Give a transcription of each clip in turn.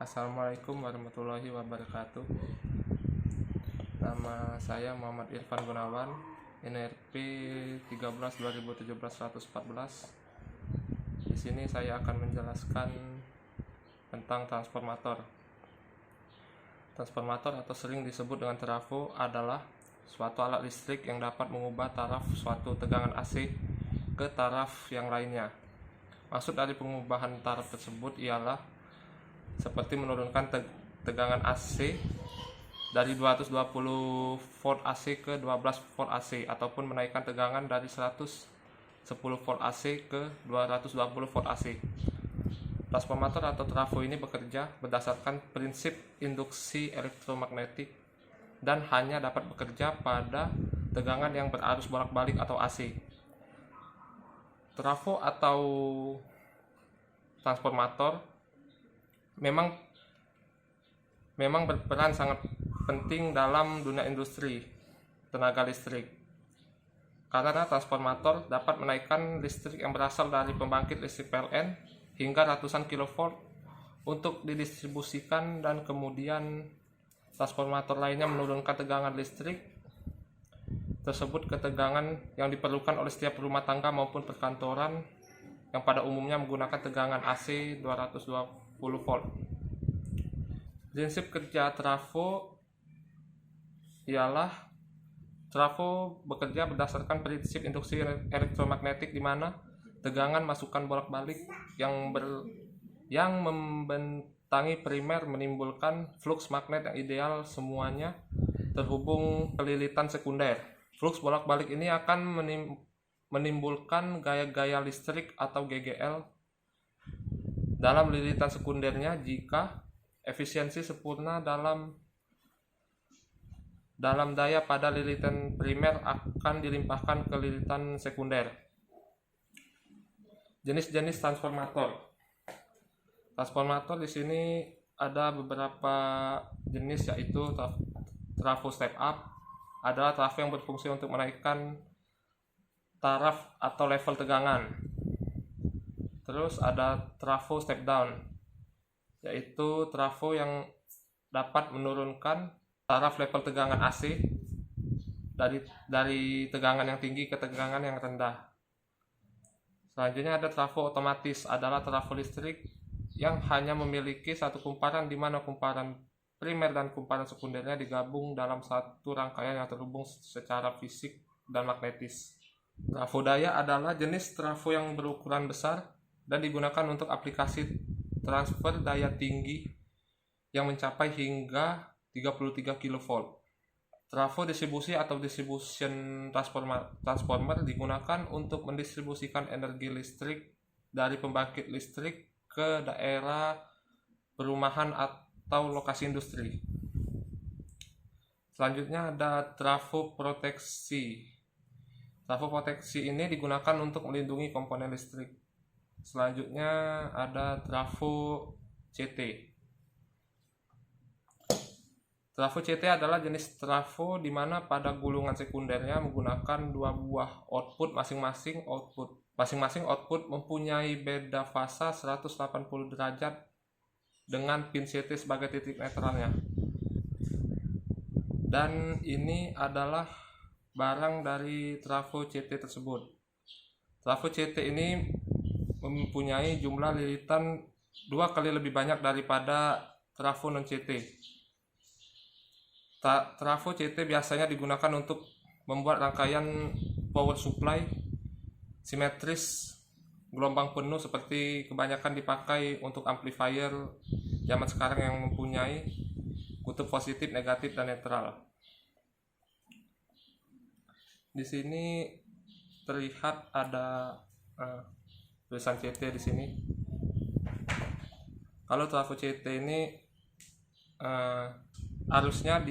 Assalamualaikum warahmatullahi wabarakatuh. Nama saya Muhammad Irfan Gunawan, NRP 13 2017 114. Di sini saya akan menjelaskan tentang transformator. Transformator atau sering disebut dengan trafo adalah suatu alat listrik yang dapat mengubah taraf suatu tegangan AC ke taraf yang lainnya. Maksud dari pengubahan taraf tersebut ialah seperti menurunkan tegangan AC dari 220 volt AC ke 12 volt AC ataupun menaikkan tegangan dari 110 volt AC ke 220 volt AC. Transformator atau trafo ini bekerja berdasarkan prinsip induksi elektromagnetik dan hanya dapat bekerja pada tegangan yang berarus bolak-balik atau AC. Trafo atau transformator memang berperan sangat penting dalam dunia industri tenaga listrik, karena transformator dapat menaikkan listrik yang berasal dari pembangkit listrik PLN hingga ratusan kilovolt untuk didistribusikan, dan kemudian transformator lainnya menurunkan tegangan listrik tersebut ke tegangan yang diperlukan oleh setiap rumah tangga maupun perkantoran yang pada umumnya menggunakan tegangan AC 220 volt. Prinsip kerja trafo ialah trafo bekerja berdasarkan prinsip induksi elektromagnetik, di mana tegangan masukan bolak-balik yang membentangi primer menimbulkan flux magnet yang ideal semuanya terhubung ke lilitan sekunder. Flux bolak-balik ini akan menimbulkan gaya-gaya listrik atau GGL dalam lilitan sekundernya jika efisiensi sempurna dalam daya pada lilitan primer akan dilimpahkan ke lilitan sekunder. Jenis-jenis transformator. Transformator di sini ada beberapa jenis, yaitu trafo step up adalah trafo yang berfungsi untuk menaikkan taraf atau level tegangan. Terus ada trafo step down, yaitu trafo yang dapat menurunkan taraf level tegangan AC dari tegangan yang tinggi ke tegangan yang rendah. Selanjutnya ada trafo otomatis, adalah trafo listrik yang hanya memiliki satu kumparan, di mana kumparan primer dan kumparan sekundernya digabung dalam satu rangkaian yang terhubung secara fisik dan magnetis. Trafo daya adalah jenis trafo yang berukuran besar dan digunakan untuk aplikasi transfer daya tinggi yang mencapai hingga 33 kV. Trafo distribusi atau distribution transformer digunakan untuk mendistribusikan energi listrik dari pembangkit listrik ke daerah perumahan atau lokasi industri. Selanjutnya ada trafo proteksi. Trafo proteksi ini digunakan untuk melindungi komponen listrik. Selanjutnya ada trafo CT. Trafo CT adalah jenis trafo di mana pada gulungan sekundernya menggunakan dua buah output masing-masing. Masing-masing output mempunyai beda fasa 180 derajat dengan pin CT sebagai titik netralnya. Dan ini adalah barang dari trafo CT tersebut. Trafo CT ini mempunyai jumlah lilitan 2 kali lebih banyak daripada trafo non CT. Trafo CT biasanya digunakan untuk membuat rangkaian power supply simetris gelombang penuh, seperti kebanyakan dipakai untuk amplifier zaman sekarang yang mempunyai kutub positif, negatif, dan netral. Di sini terlihat ada tulisan CT di sini. Kalau trafo CT ini arusnya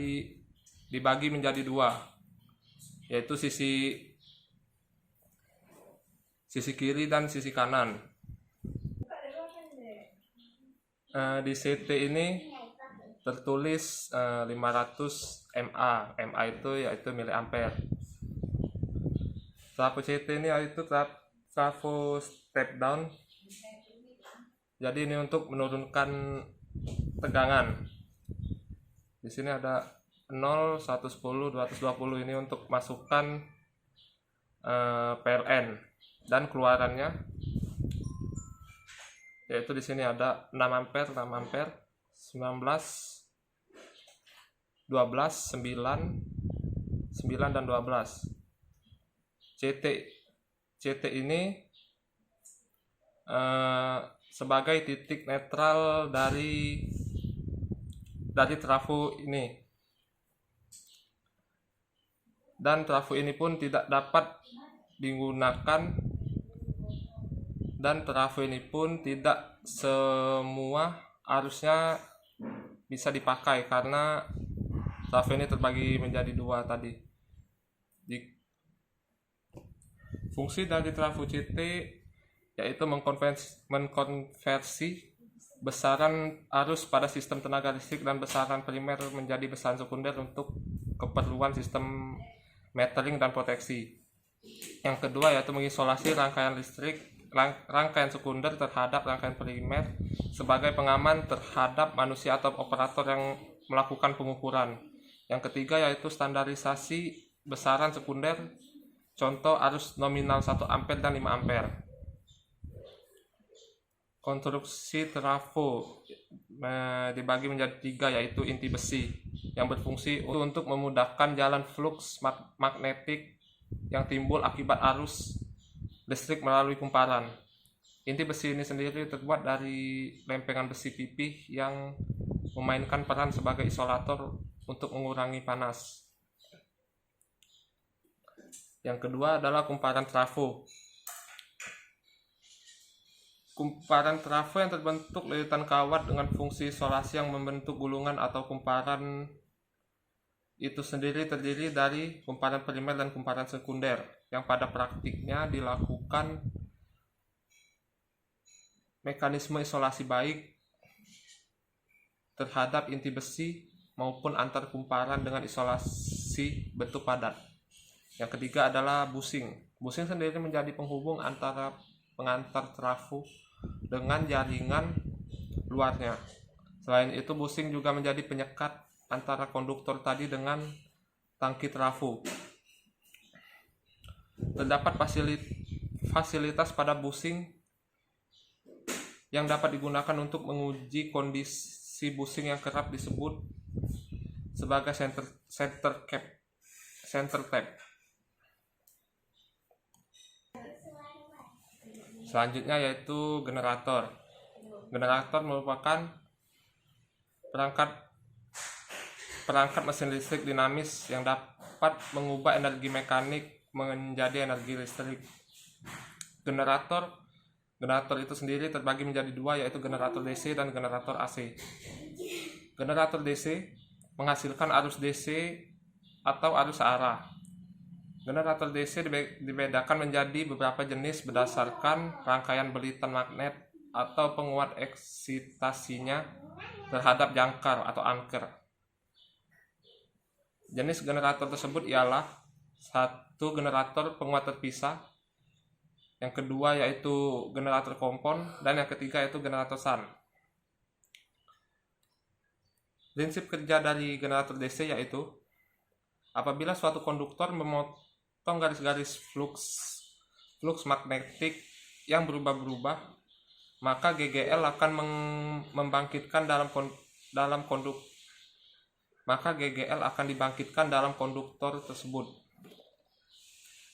dibagi menjadi dua, yaitu sisi kiri dan sisi kanan. Di CT ini tertulis 500 mA. mA itu yaitu miliampere. Trafo CT ini yaitu trafo step down. Jadi ini untuk menurunkan tegangan. Di sini ada 0, 110, 220 ini untuk masukkan PLN, dan keluarannya yaitu di sini ada 6 ampere, 6 ampere, 19, 12, 9, 9 dan 12. CT ini sebagai titik netral dari trafo ini, dan trafo ini pun tidak dapat digunakan, dan trafo ini pun tidak semua arusnya bisa dipakai karena trafo ini terbagi menjadi dua tadi. Fungsi dari trafo CT yaitu mengkonversi besaran arus pada sistem tenaga listrik dan besaran primer menjadi besaran sekunder untuk keperluan sistem metering dan proteksi. Yang kedua yaitu mengisolasi rangkaian sekunder terhadap rangkaian primer sebagai pengaman terhadap manusia atau operator yang melakukan pengukuran. Yang ketiga yaitu standarisasi besaran sekunder, contoh arus nominal 1 ampere dan 5 ampere. Konstruksi trafo dibagi menjadi 3, yaitu inti besi yang berfungsi untuk memudahkan jalan fluks magnetik yang timbul akibat arus listrik melalui kumparan. Inti besi ini sendiri terbuat dari lempengan besi pipih yang memainkan peran sebagai isolator untuk mengurangi panas. Yang kedua adalah kumparan trafo. Kumparan trafo yang terbentuk lilitan kawat dengan fungsi isolasi yang membentuk gulungan atau kumparan itu sendiri terdiri dari kumparan primer dan kumparan sekunder yang pada praktiknya dilakukan mekanisme isolasi baik terhadap inti besi maupun antar kumparan dengan isolasi bentuk padat. Yang ketiga adalah busing. Busing sendiri menjadi penghubung antara pengantar trafo dengan jaringan luarnya. Selain itu, busing juga menjadi penyekat antara konduktor tadi dengan tangki trafo. Terdapat fasilitas pada busing yang dapat digunakan untuk menguji kondisi busing yang kerap disebut sebagai center tap. Selanjutnya yaitu generator. Generator merupakan perangkat mesin listrik dinamis yang dapat mengubah energi mekanik menjadi energi listrik. Generator itu sendiri terbagi menjadi 2, yaitu generator DC dan generator AC. Generator DC menghasilkan arus DC atau arus searah. Generator DC dibedakan menjadi beberapa jenis berdasarkan rangkaian belitan magnet atau penguat eksitasinya terhadap jangkar atau anker. Jenis generator tersebut ialah 1. Generator penguat terpisah, yang kedua yaitu generator kompon, dan yang ketiga yaitu generator shunt. Prinsip kerja dari generator DC yaitu apabila suatu konduktor memotong garis-garis fluks magnetik yang berubah-ubah, maka GGL akan membangkitkan GGL akan dibangkitkan dalam konduktor tersebut.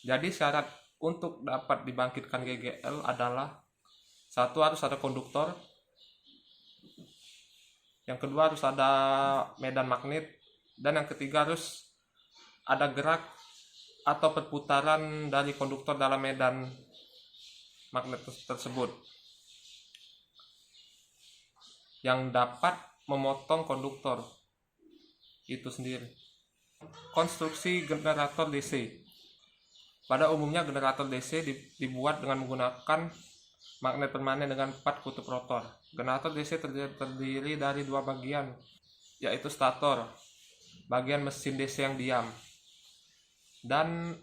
Jadi syarat untuk dapat dibangkitkan GGL adalah 1. Harus ada konduktor, yang kedua harus ada medan magnet, dan yang ketiga harus ada gerak atau perputaran dari konduktor dalam medan magnet tersebut yang dapat memotong konduktor itu sendiri. Konstruksi generator DC. Pada umumnya generator DC dibuat dengan menggunakan magnet permanen dengan 4 kutub rotor. Generator DC terdiri dari 2 bagian, yaitu stator, bagian mesin DC yang diam, dan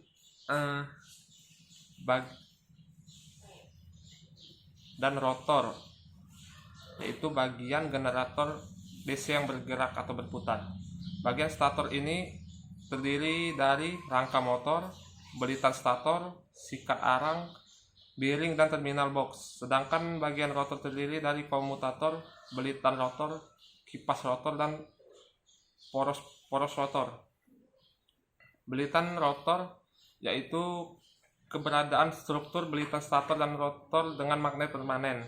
rotor, yaitu bagian generator DC yang bergerak atau berputar. Bagian stator ini terdiri dari rangka motor, belitan stator, sikat arang, bearing, dan terminal box. Sedangkan bagian rotor terdiri dari komutator, belitan rotor, kipas rotor, dan poros rotor. Belitan rotor yaitu keberadaan struktur belitan stator dan rotor dengan magnet permanen.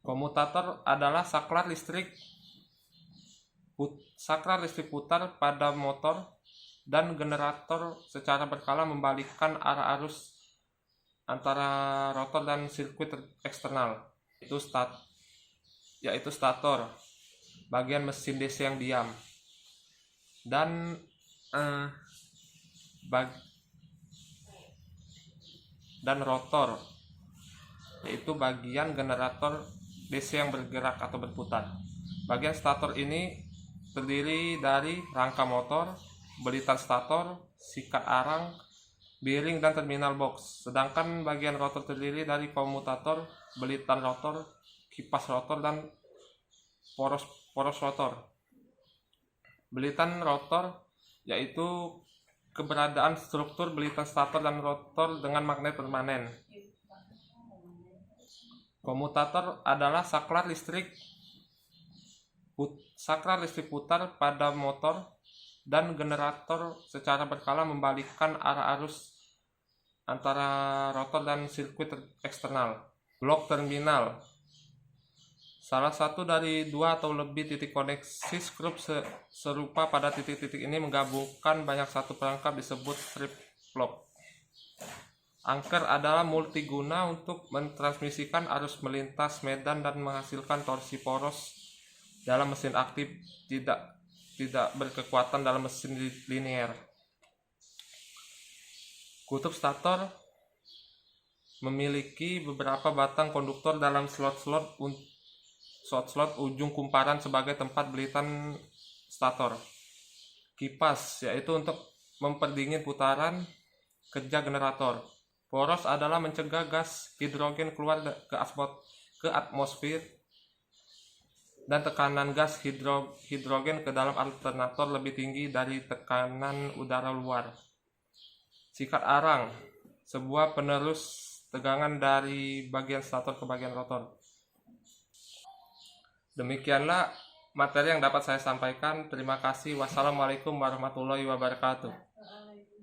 Komutator adalah saklar listrik putar pada motor dan generator secara berkala membalikkan arah arus antara rotor dan sirkuit eksternal, yaitu stator, bagian mesin DC yang diam, dan rotor, yaitu bagian generator DC yang bergerak atau berputar. Bagian stator ini terdiri dari rangka motor, belitan stator, sikat arang, bearing, dan terminal box. Sedangkan bagian rotor terdiri dari komutator, belitan rotor, kipas rotor, dan poros rotor. Belitan rotor yaitu keberadaan struktur belitan stator dan rotor dengan magnet permanen. Komutator adalah saklar listrik putar pada motor dan generator secara berkala membalikkan arah arus antara rotor dan sirkuit eksternal. Blok terminal, salah satu dari 2 atau lebih titik koneksi skrup serupa pada titik-titik ini menggabungkan banyak satu perangkap disebut strip blok. Anker adalah multiguna untuk mentransmisikan arus melintas medan dan menghasilkan torsi poros dalam mesin aktif, tidak berkekuatan dalam mesin linear. Kutub stator memiliki beberapa batang konduktor dalam slot-slot ujung kumparan sebagai tempat belitan stator. Kipas yaitu untuk memperdingin putaran kerja generator. Poros adalah mencegah gas hidrogen keluar ke atmosfer, dan tekanan gas hidrogen ke dalam alternator lebih tinggi dari tekanan udara luar. Sikat arang, sebuah penerus tegangan dari bagian stator ke bagian rotor. Demikianlah materi yang dapat saya sampaikan. Terima kasih. Wassalamualaikum warahmatullahi wabarakatuh.